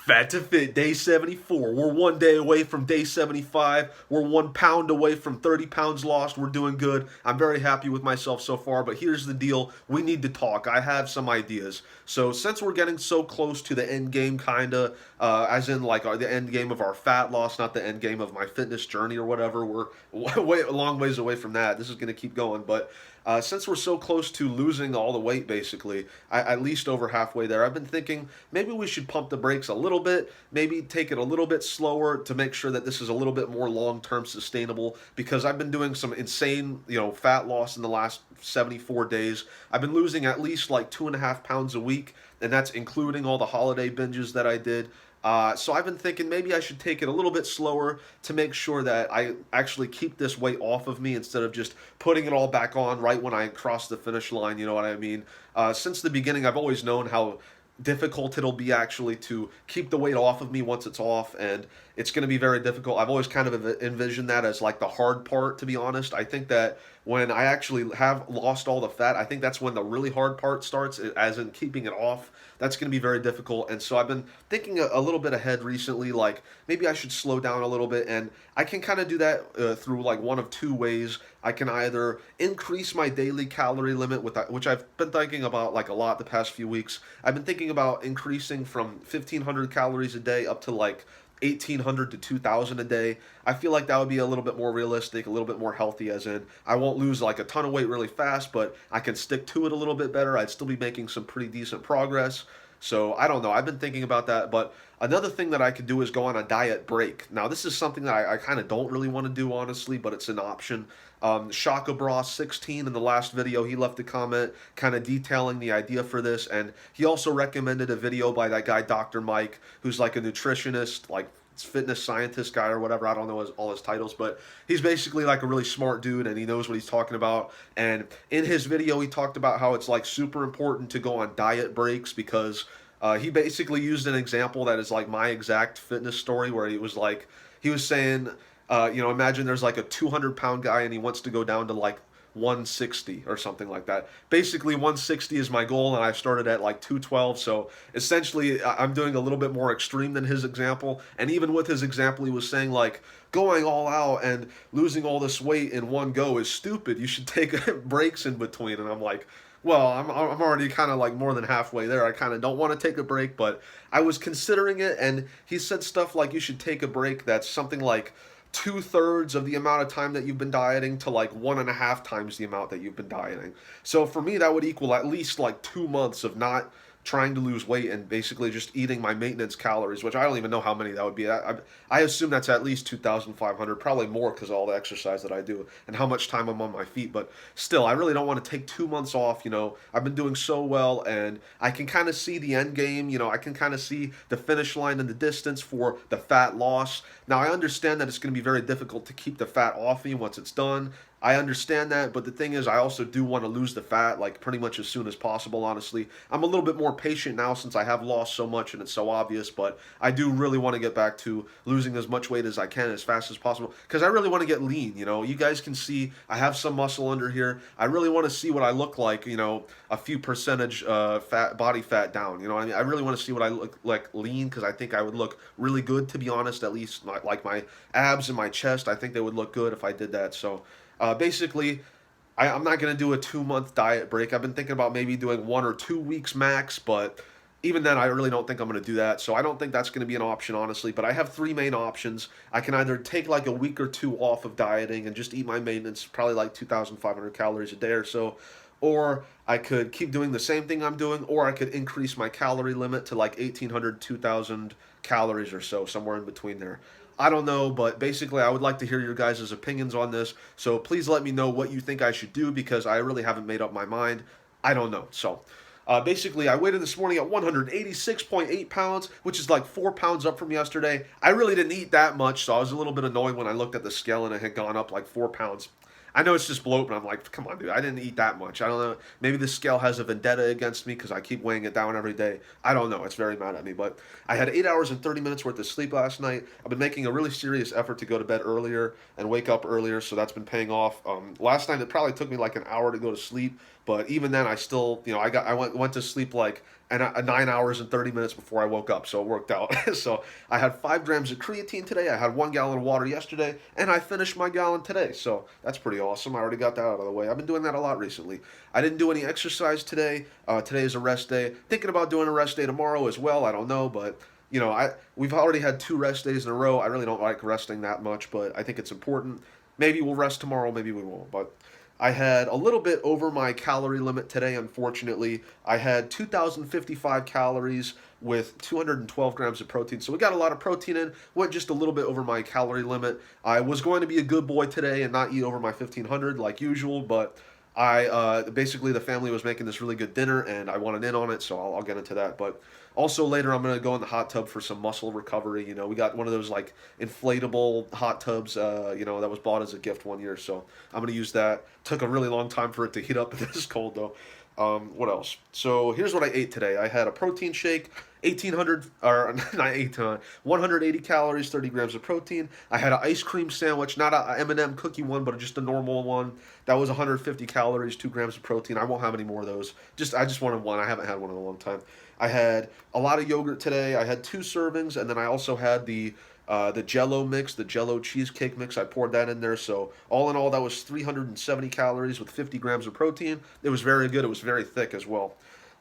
Fat to Fit, day 74. We're 1 day away from day 75. We're 1 pound away from 30 pounds lost. We're doing good. I'm very happy with myself so far, but here's the deal. We need to talk. I have some ideas. So, since we're getting so close to the end game, kinda, as in like the end game of our fat loss, not the end game of my fitness journey or whatever, we're way, a long ways away from that. This is going to keep going, but since we're so close to losing all the weight, basically, at least over halfway there, I've been thinking maybe we should pump the brakes a little bit, maybe take it a little bit slower to make sure that this is a little bit more long-term sustainable. Because I've been doing some insane, fat loss in the last 74 days. I've been losing at least like 2.5 pounds a week, and that's including all the holiday binges that I did. So I've been thinking maybe I should take it a little bit slower to make sure that I actually keep this weight off of me instead of just putting it all back on right when I cross the finish line. You know what I mean? Since the beginning, I've always known how difficult it'll be actually to keep the weight off of me once it's off, and it's going to be very difficult. I've always kind of envisioned that as like the hard part, to be honest. I think that when I actually have lost all the fat, I think that's when the really hard part starts, as in keeping it off. That's going to be very difficult. And so I've been thinking a little bit ahead recently, like maybe I should slow down a little bit. And I can kind of do that through like one of two ways. I can either increase my daily calorie limit, which I've been thinking about like a lot the past few weeks. I've been thinking about increasing from 1,500 calories a day up to like 1,800 to 2,000 a day. I feel like that would be a little bit more realistic, a little bit more healthy, as in I won't lose like a ton of weight really fast, but I can stick to it a little bit better. I'd still be making some pretty decent progress. So I don't know. I've been thinking about that. But another thing that I could do is go on a diet break. Now, this is something that I kind of don't really want to do, honestly, but it's an option. Shaka Bra 16 in the last video, he left a comment kind of detailing the idea for this, and he also recommended a video by that guy Dr. Mike, who's like a nutritionist, like fitness scientist guy or whatever. I don't know all his titles, but he's basically like a really smart dude, and he knows what he's talking about. And in his video, he talked about how it's like super important to go on diet breaks because he basically used an example that is like my exact fitness story, where he was saying, imagine there's like a 200-pound guy and he wants to go down to like 160 or something like that. Basically, 160 is my goal, and I started at like 212. So essentially, I'm doing a little bit more extreme than his example. And even with his example, he was saying like going all out and losing all this weight in one go is stupid. You should take breaks in between. And I'm like, well, I'm already kind of like more than halfway there. I kind of don't want to take a break, but I was considering it, and he said stuff like you should take a break that's something like 2/3 of the amount of time that you've been dieting to like 1.5 times the amount that you've been dieting. So for me, that would equal at least like 2 months of not trying to lose weight and basically just eating my maintenance calories, which I don't even know how many that would be. I assume that's at least 2,500, probably more because of all the exercise that I do and how much time I'm on my feet. But still, I really don't want to take 2 months off. I've been doing so well, and I can kind of see the end game. I can kind of see the finish line in the distance for the fat loss. Now, I understand that it's going to be very difficult to keep the fat off me once it's done. I understand that, but the thing is, I also do want to lose the fat like pretty much as soon as possible, honestly. I'm a little bit more patient now since I have lost so much and it's so obvious, but I do really want to get back to losing as much weight as I can as fast as possible because I really want to get lean. You guys can see I have some muscle under here. I really want to see what I look like, a few percentage body fat down. You know what I mean? I really want to see what I look like lean because I think I would look really good, to be honest, at least like my abs and my chest. I think they would look good if I did that. So basically, I'm not going to do a 2 month diet break. I've been thinking about maybe doing 1 or 2 weeks max, but even then, I really don't think I'm going to do that. So I don't think that's going to be an option, honestly. But I have three main options. I can either take like a week or two off of dieting and just eat my maintenance, probably like 2,500 calories a day or so. Or I could keep doing the same thing I'm doing, or I could increase my calorie limit to like 1,800, 2,000 calories or so, somewhere in between there. I don't know, but basically, I would like to hear your guys' opinions on this. So please let me know what you think I should do because I really haven't made up my mind. I don't know. So basically, I weighed this morning at 186.8 pounds, which is like 4 pounds up from yesterday. I really didn't eat that much, so I was a little bit annoyed when I looked at the scale and it had gone up like 4 pounds. I know it's just bloat, but I'm like, come on, dude, I didn't eat that much. I don't know. Maybe the scale has a vendetta against me because I keep weighing it down every day. I don't know. It's very mad at me. But I had 8 hours and 30 minutes worth of sleep last night. I've been making a really serious effort to go to bed earlier and wake up earlier, so that's been paying off. Last night, it probably took me like an hour to go to sleep, But even then, I still, I went to sleep like 9 hours and 30 minutes before I woke up, so it worked out. So I had 5 grams of creatine today. I had 1 gallon of water yesterday, and I finished my gallon today. So that's pretty awesome. I already got that out of the way. I've been doing that a lot recently. I didn't do any exercise today. Today is a rest day. Thinking about doing a rest day tomorrow as well. I don't know, but we've already had 2 rest days in a row. I really don't like resting that much, but I think it's important. Maybe we'll rest tomorrow, maybe we won't. But I had a little bit over my calorie limit today, unfortunately. I had 2,055 calories with 212 grams of protein. So we got a lot of protein in, went just a little bit over my calorie limit. I was going to be a good boy today and not eat over my 1,500 like usual, but basically the family was making this really good dinner and I wanted in on it, so I'll get into that. But also later I'm going to go in the hot tub for some muscle recovery. We got one of those like inflatable hot tubs, that was bought as a gift one year, so I'm going to use that. Took a really long time for it to heat up this cold though. What else? So here's what I ate today. I had a protein shake, 1,800 or not 1800, 180 calories, 30 grams of protein. I had an ice cream sandwich, not a M&M cookie one, but just a normal one. That was 150 calories, 2 grams of protein. I won't have any more of those. I just wanted one. I haven't had one in a long time. I had a lot of yogurt today. I had 2 servings, and then I also had the Jello mix, the Jello cheesecake mix. I poured that in there. So all in all, that was 370 calories with 50 grams of protein. It was very good. It was very thick as well.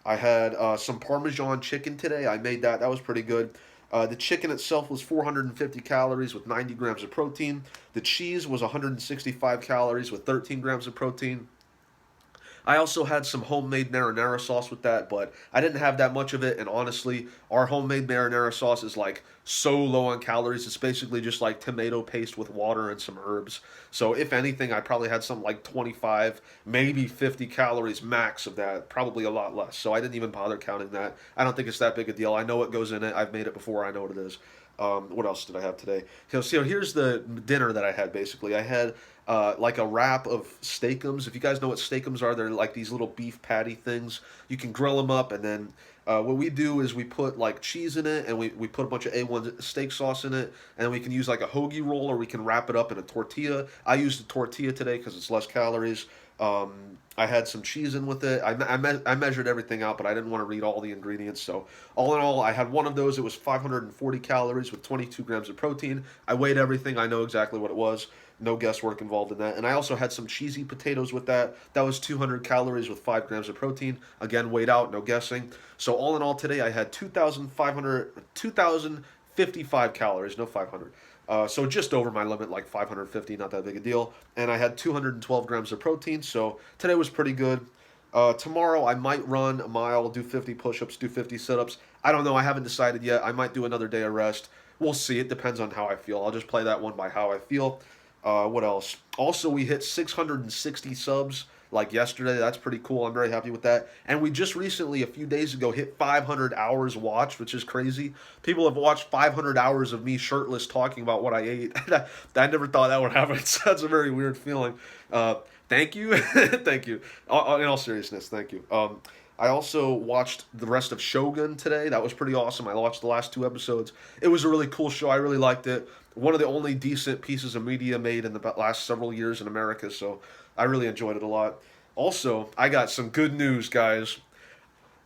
I had some Parmesan chicken today. I made that. That was pretty good. The chicken itself was 450 calories with 90 grams of protein. The cheese was 165 calories with 13 grams of protein. I also had some homemade marinara sauce with that, but I didn't have that much of it. And honestly, our homemade marinara sauce is like so low on calories. It's basically just like tomato paste with water and some herbs. So if anything, I probably had something like 25, maybe 50 calories max of that, probably a lot less. So I didn't even bother counting that. I don't think it's that big a deal. I know what goes in it. I've made it before. I know what it is. What else did I have today? So here's the dinner that I had basically. I had like a wrap of steakums. If you guys know what steakums are, they're like these little beef patty things. You can grill them up, and then what we do is we put like cheese in it, and we put a bunch of A1 steak sauce in it, and we can use like a hoagie roll, or we can wrap it up in a tortilla. I used a tortilla today because it's less calories. I had some cheese in with it. I measured everything out, but I didn't want to read all the ingredients. So all in all, I had one of those. It was 540 calories with 22 grams of protein. I weighed everything. I know exactly what it was. No guesswork involved in that. And I also had some cheesy potatoes with that. That was 200 calories with 5 grams of protein. Again, weighed out, no guessing. So all in all today, I had 2,055 calories, no 500. So just over my limit, like 550, not that big a deal. And I had 212 grams of protein, so today was pretty good. Tomorrow I might run a mile, do 50 push-ups, do 50 sit-ups. I don't know, I haven't decided yet. I might do another day of rest. We'll see, it depends on how I feel. I'll just play that one by how I feel. What else? Also, we hit 660 subs like yesterday. That's pretty cool. I'm very happy with that. And we just recently, a few days ago, hit 500 hours watched, which is crazy. People have watched 500 hours of me shirtless talking about what I ate. I never thought that would happen. So that's a very weird feeling. Thank you. Thank you. In all seriousness, thank you. I also watched the rest of Shogun today. That was pretty awesome. I watched the last 2 episodes. It was a really cool show. I really liked it. One of the only decent pieces of media made in the last several years in America, so I really enjoyed it a lot. Also, I got some good news, guys.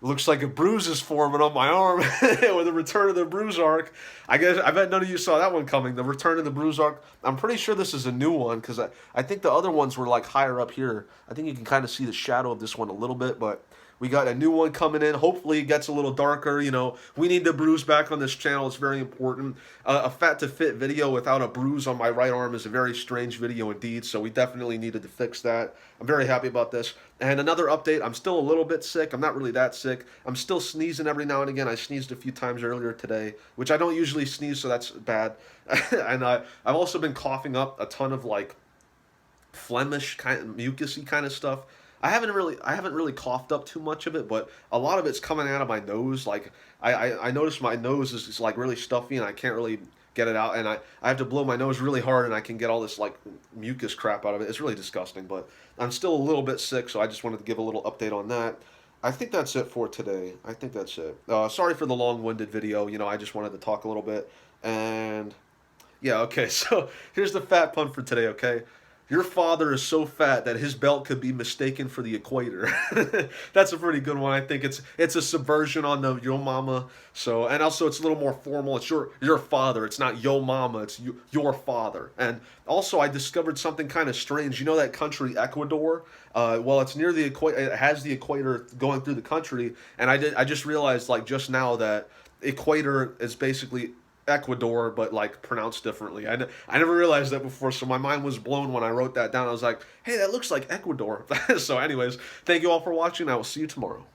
Looks like a bruise is forming on my arm with the return of the bruise arc. I bet none of you saw that one coming. The return of the bruise arc. I'm pretty sure this is a new one because I think the other ones were like higher up here. I think you can kind of see the shadow of this one a little bit, but we got a new one coming in. Hopefully it gets a little darker. We need the bruise back on this channel. It's very important. A fat to fit video without a bruise on my right arm is a very strange video indeed. So we definitely needed to fix that. I'm very happy about this. And another update, I'm still a little bit sick. I'm not really that sick. I'm still sneezing every now and again. I sneezed a few times earlier today, which I don't usually sneeze, so that's bad. And I've also been coughing up a ton of like phlegmish kind of mucusy kind of stuff. I haven't really coughed up too much of it, but a lot of it's coming out of my nose. Like I noticed my nose is like really stuffy and I can't really get it out, and I have to blow my nose really hard and I can get all this like mucus crap out of it. It's really disgusting, but I'm still a little bit sick, so I just wanted to give a little update on that. I think that's it for today. I think that's it. Sorry for the long-winded video. I just wanted to talk a little bit, and yeah, okay. So here's the fat pun for today. Okay. Your father is so fat that his belt could be mistaken for the equator. That's a pretty good one. I think it's a subversion on the yo mama. So and also it's a little more formal. It's your father. It's not yo mama. It's your father. And also I discovered something kind of strange. You know that country Ecuador? Well, it's near the equator. It has the equator going through the country. And I just realized like just now that equator is basically Ecuador, but like pronounced differently. I never realized that before, so my mind was blown when I wrote that down. I was like, hey, that looks like Ecuador. So, anyways, thank you all for watching. I will see you tomorrow.